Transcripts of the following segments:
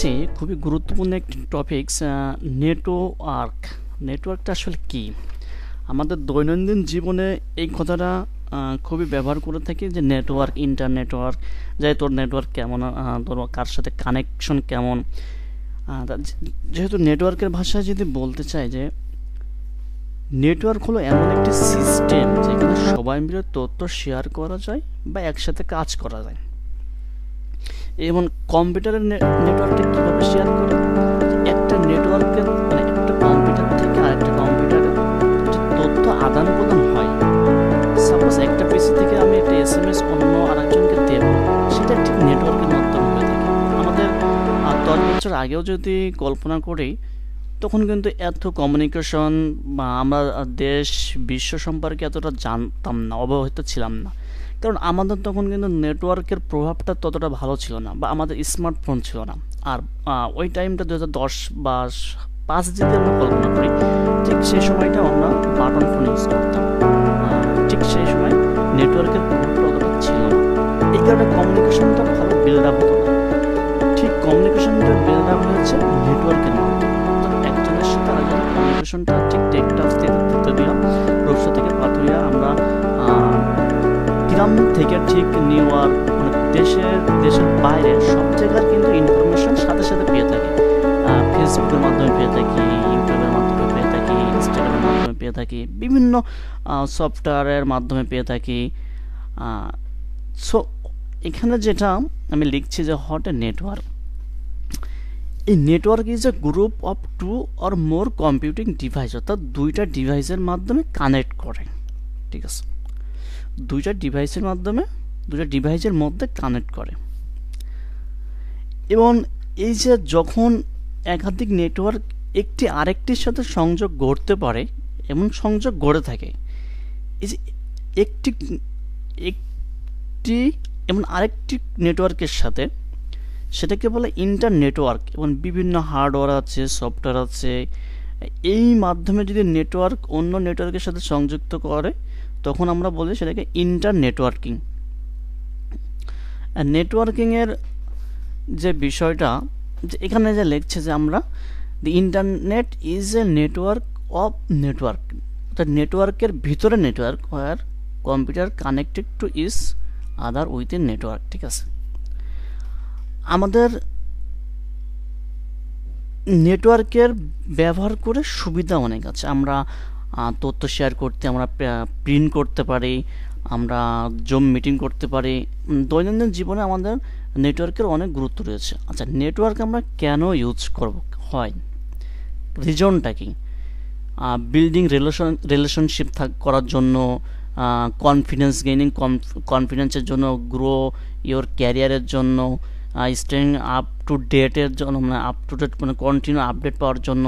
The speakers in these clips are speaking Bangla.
দেখছি খুবই গুরুত্বপূর্ণ একটি টপিকস নেটওয়ার্ক। নেটওয়ার্কটা আসলে কি? আমাদের দৈনন্দিন জীবনে এই কথাটা খুবই ব্যবহার করে থাকি যে নেটওয়ার্ক, ইন্টারনেটওয়ার্ক, যে তোর নেটওয়ার্ক কেমন, তোর কার সাথে কানেকশন কেমন। যেহেতু নেটওয়ার্কের ভাষায় যদি বলতে চাই যে নেটওয়ার্ক হলো এমন একটি সিস্টেম যেখানে সবাই মিলে তথ্য শেয়ার করা যায় বা একসাথে কাজ করা যায়। এবং কম্পিউটারের নেটওয়ার্কটা কীভাবে শেয়ার করে? একটা নেটওয়ার্কের মানে একটা কম্পিউটার থেকে আরেকটা কম্পিউটারে যে তথ্য আদান প্রদান হয়, সাপোজ একটা পিসি থেকে আমি একটা এসএমএস অন্য আরেকজনকে দেব, সেটা ঠিক নেটওয়ার্কের মাধ্যমে হয়ে থাকে। আমাদের 10 বছর আগেও যদি কল্পনা করি, তখন কিন্তু এত কমিউনিকেশন বা আমরা দেশ বিশ্ব সম্পর্কে এতটা জানতাম না, অবহিত ছিলাম না। কারণ আমাদের তখন কিন্তু নেটওয়ার্কের প্রভাবটা ততটা ভালো ছিল না, বা আমাদের স্মার্টফোন ছিল না। আর ওই টাইমটা 2010 বা 5 যদি আমরা কল্পনা করি, ঠিক সেই সময়টা আমরা বাটন ফোন ইউজ করতাম। ঠিক সেই সময় নেটওয়ার্কের প্রভাবটা অতটা ছিল না। এই কারণে কমিউনিকেশনটা ভালো বিল্ড আপ হতো না। ঠিক কমিউনিকেশনটা বিল্ড আপ হয়েছে নেটওয়ার্কের মাধ্যমে। একজনের সাথে আরেকজনের কমিউনিকেশনটা ঠিক টেকটাফ থেকে দিলাম, রূপসা থেকে পাথুরিয়া, আমরা গ্রাম থেকে ঠিক নিউ ইয়র্ক, মানে দেশের বাইরে সব জায়গার কিন্তু ইনফরমেশন সাথে সাথে পেয়ে থাকি। ফেসবুকের মাধ্যমে পেয়ে থাকি, ইউটিউবের মাধ্যমে পেয়ে থাকি, ইনস্টাগ্রামের মাধ্যমে পেয়ে থাকি, বিভিন্ন সফটওয়্যারের মাধ্যমে পেয়ে থাকি। সো এখানে যেটা আমি লিখছি যে হোয়াট এ নেটওয়ার্ক। এই network is A group of 2 or more computing device, অর্থাৎ দুইটা ডিভাইসের মাধ্যমে কানেক্ট করে। ঠিক আছে, দুইটা ডিভাইসের মধ্যে কানেক্ট করে। এবং এই যে যখন একাধিক নেটওয়ার্ক একটি আরেকটির সাথে সংযোগ গড়তে পারে এবং সংযোগ গড়ে থাকে, এই যে একটি এবং আরেকটি নেটওয়ার্কের সাথে, সেটাকে বলে ইন্টার নেটওয়ার্ক। এবং বিভিন্ন হার্ডওয়্যার আছে, সফটওয়্যার আছে, এই মাধ্যমে যদি নেটওয়ার্ক অন্য নেটওয়ার্কের সাথে সংযুক্ত করে, তখন আমরা বলি সেটাকে ইন্টার নেটওয়ার্কিং। নেটওয়ার্কিংয়ের যে বিষয়টা, যে এখানে যে লিখছে যে আমরা the internet is a network of network, অর্থাৎ নেটওয়ার্কের ভিতরে network, where computer connected to each other with in network. ঠিক আছে, আমাদের নেটওয়ার্কের ব্যবহার করে সুবিধা অনেক আছে। আমরা তথ্য শেয়ার করতে, আমরা প্রিন্ট করতে পারি, আমরা জুম মিটিং করতে পারি। দৈনন্দিন জীবনে আমাদের নেটওয়ার্কের অনেক গুরুত্ব রয়েছে। আচ্ছা, নেটওয়ার্ক আমরা কেন ইউজ করব হয়, রিজনটা কি? বিল্ডিং রিলেশনশিপ করার জন্য, কনফিডেন্স গেইনিং, কনফিডেন্সের জন্য, গ্রো ইওর ক্যারিয়ারের জন্য, স্টেইং আপ টু ডেটের জন্য, মানে আপ টু ডেট মানে কন্টিনিউ আপডেট পাওয়ার জন্য।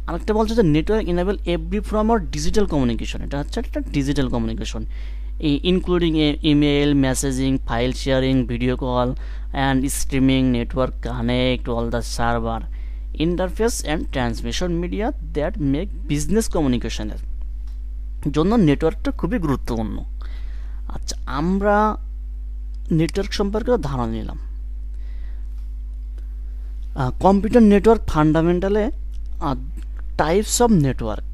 আরেকটা বলছে যে network enable every form of digital communication. এটা হচ্ছে একটা digital communication, including email, messaging, file sharing, video call and streaming. Network connect all the server, interface and transmission media that make business কমিউনিকেশনের জন্য নেটওয়ার্কটা খুবই গুরুত্বপূর্ণ। আচ্ছা, আমরা নেটওয়ার্ক সম্পর্কে ধারণা নিলাম। কম্পিউটার নেটওয়ার্ক ফান্ডামেন্টালে টাইপস অফ নেটওয়ার্ক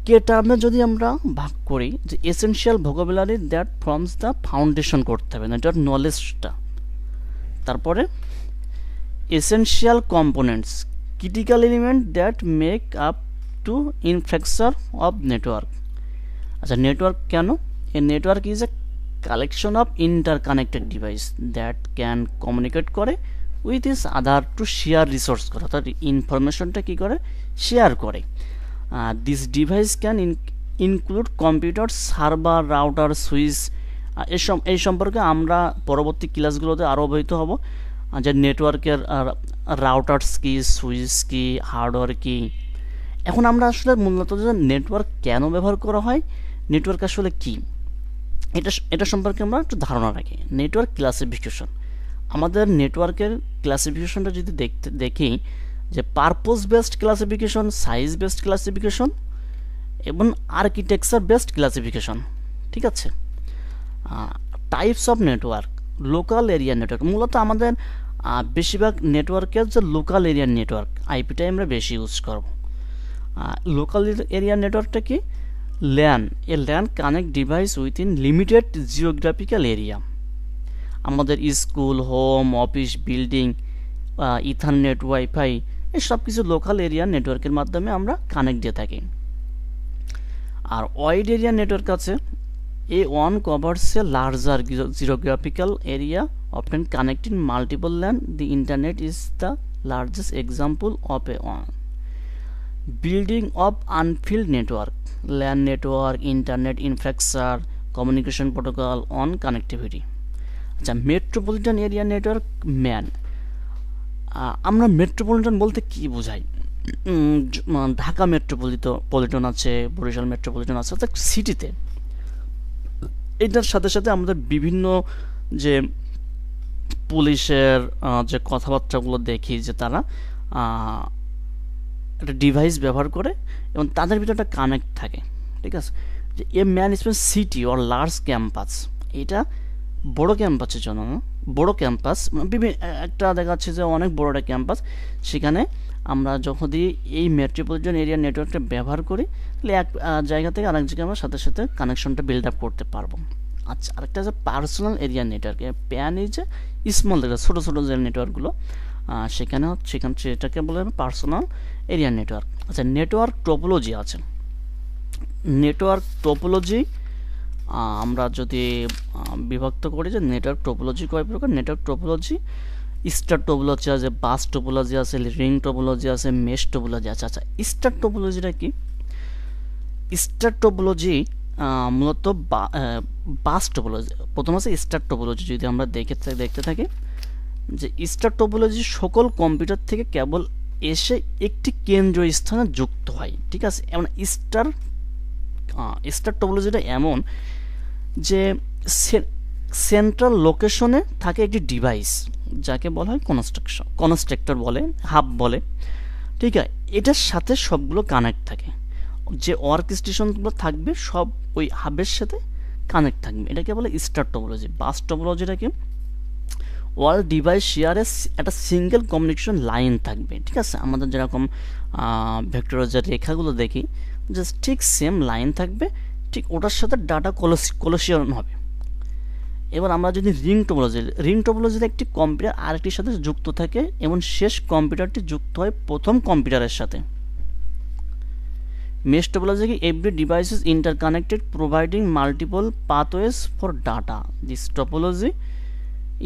কে টার্মে যদি আমরা ভাগ করি, যে essential vocabulary that forms the foundation করতে হবে নেটওয়ার্ক নলেজটা। তারপরে essential components, critical element that make up to infrastructure of network. আচ্ছা, নেটওয়ার্ক কেন? A network is a collection of interconnected device that can communicate করে with each other to share resource করে, অর্থাৎ ইনফরমেশনটা কী করে, শেয়ার করে। This device can include computer, server, router, switch. এই সম্পর্কে আমরা পরবর্তী ক্লাসগুলোতে আরও অবহিত হব, যে নেটওয়ার্কের রাউটার্স কি, সুইচ কি, হার্ডওয়্যার কি। এখন আমরা আসলে মূলত যে নেটওয়ার্ক কেন ব্যবহার করা হয়, নেটওয়ার্ক আসলে কি, এটা সম্পর্কে আমরা একটু ধারণা রাখি। নেটওয়ার্ক ক্লাসিফিকেশন, আমাদের নেটওয়ার্কের ক্লাসিফিকেশনটা যদি দেখি, যে purpose based classification, size based classification এবং আর্কিটেকচার বেসড ক্লাসিফিকেশন। ঠিক আছে, types of network, local area network. মূলত আমাদের বেশিরভাগ নেটওয়ার্কের যে লোকাল এরিয়ার নেটওয়ার্ক আইপিটাই আমরা বেশি ইউজ করব। লোকাল এরিয়া নেটওয়ার্কটা কি? LAN. A LAN connect device within limited geographical area. আমাদের school, home, office, building, ethernet, wifi এসব কিছু লোকাল এরিয়া নেটওয়ার্কের মাধ্যমে আমরা কানেক্ট দিয়ে থাকি। আর ওয়াইড এরিয়া নেটওয়ার্ক আছে। এ ওয়ান covers a larger geographical area often connecting multiple LAN. The internet is the largest example of a one. Building of unfilled network, LAN network, internet infrastructure, communication protocol on connectivity. আচ্ছা, মেট্রোপলিটন এরিয়া নেটওয়ার্ক ম্যান। আমরা মেট্রোপলিটন বলতে কি বোঝাই? ঢাকা মেট্রোপলিটন আছে, বরিশাল মেট্রোপলিটন আছে, অর্থাৎ সিটিতে। এটার সাথে সাথে আমাদের বিভিন্ন যে পুলিশের যে কথাবার্তাগুলো দেখি যে তারা একটা ডিভাইস ব্যবহার করে এবং তাদের ভিতরে একটা কানেক্ট থাকে, ঠিক আছে? যে a management city or large campus, এটা বড় ক্যাম্পাসের জন্য না, বড় ক্যাম্পাস বিভিন্ন একটা দেখা যাচ্ছে যে অনেক বড় একটা ক্যাম্পাস, সেখানে আমরা যখন এই মেট্রোপলিটন এরিয়া নেটওয়ার্কটা ব্যবহার করি তাহলে এক জায়গা থেকে আরেক জায়গায় আমরা সাথে সাথে কানেকশনটা বিল্ড আপ করতে পারবো। আচ্ছা, আরেকটা আছে পার্সোনাল এরিয়া নেটওয়ার্ক। প্যান এই যে স্মল দেখা ছোটো ছোটো যে নেটওয়ার্কগুলো, সেখানে সেটাকে বলে পার্সোনাল এরিয়া নেটওয়ার্ক। আচ্ছা, নেটওয়ার্ক টোপোলজি আছে। নেটওয়ার্ক টোপোলজি আমরা যদি বিভক্ত করি যে নেটওয়ার্ক টোপোলজি কয় প্রকার? নেটওয়ার্ক টোপোলজি স্টার টোপোলজি আছে, বাস টোপোলজি আছে, রিং টোপোলজি আছে, মেশ টোপোলজি আছে। আচ্ছা, স্টার টোপোলজিটা কি? স্টার টোপোলজি মূলত বাস টোপোলজি। প্রথম আছে স্টার টোপোলজি। যদি আমরা দেখতে থাকি যে স্টার টোপোলজি সকল কম্পিউটার থেকে কেবল এসে একটি কেন্দ্রীয় স্থানে যুক্ত হয়, ঠিক আছে? এমন স্টার টোপোলজিটা এমন যে সেন্ট্রাল লোকেশনে থাকে একটি ডিভাইস, যাকে বলা হয় কনস্ট্রাক্টর বলে, হাব বলে, ঠিক আছে? এটার সাথে সবগুলো কানেক্ট থাকে। যে ওয়ার্ক স্টেশনগুলো থাকবে সব ওই হাবের সাথে কানেক্ট থাকবে, এটাকে বলে স্টার টোপোলজি। বাস টোপোলজিটাকে ওয়াল ডিভাইস শেয়ারে একটা সিঙ্গেল কমিউনিকেশন লাইন থাকবে, ঠিক আছে? আমাদের যেরকম ভেক্টরের যে রেখাগুলো দেখি, জাস্ট ঠিক সেম লাইন থাকবে, ঠিক ওটার সাথে ডাটা কলোসিয়ন হবে। এবার আমরা যদি রিং টোপোলজিতে একটি কম্পিউটার আরেকটির সাথে যুক্ত থাকে এবং শেষ কম্পিউটারটি যুক্ত হয় প্রথম কম্পিউটারের সাথে। মেশ টোপোলজি কি? Every device is interconnected providing multiple pathways for data. This topology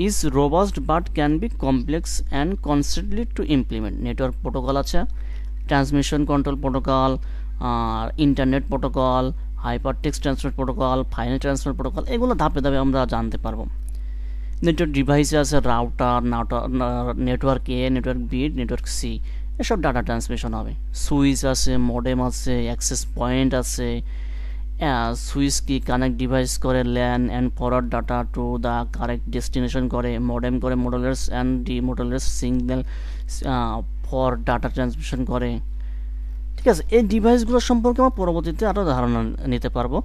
is robust but can be complex and costly to implement. Network protocol আছে, transmission control protocol, internet protocol, hyper text transfer protocol, final transfer protocol, এগুলো ধাপে ধাপে আমরা জানতে পারবো। নেটওয়ার্ক ডিভাইসে আছে router, network A, network B, network C, এসব ডাটা ট্রান্সমিশন হবে। সুইচ আছে, মডেম আছে, অ্যাক্সেস পয়েন্ট আছে। সুইচ কি কানেক্ট ডিভাইস করে LAN and forward data to the correct destination করে। মডেম করে modulates and demodulates signal for data transmission করে, ঠিক আছে? এই ডিভাইসগুলো সম্পর্কে আমরা পরবর্তীতে আরও ধারণা নিতে পারবো।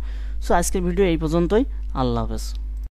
সো আজকের ভিডিও এই পর্যন্তই। আল্লাহ হাফেজ।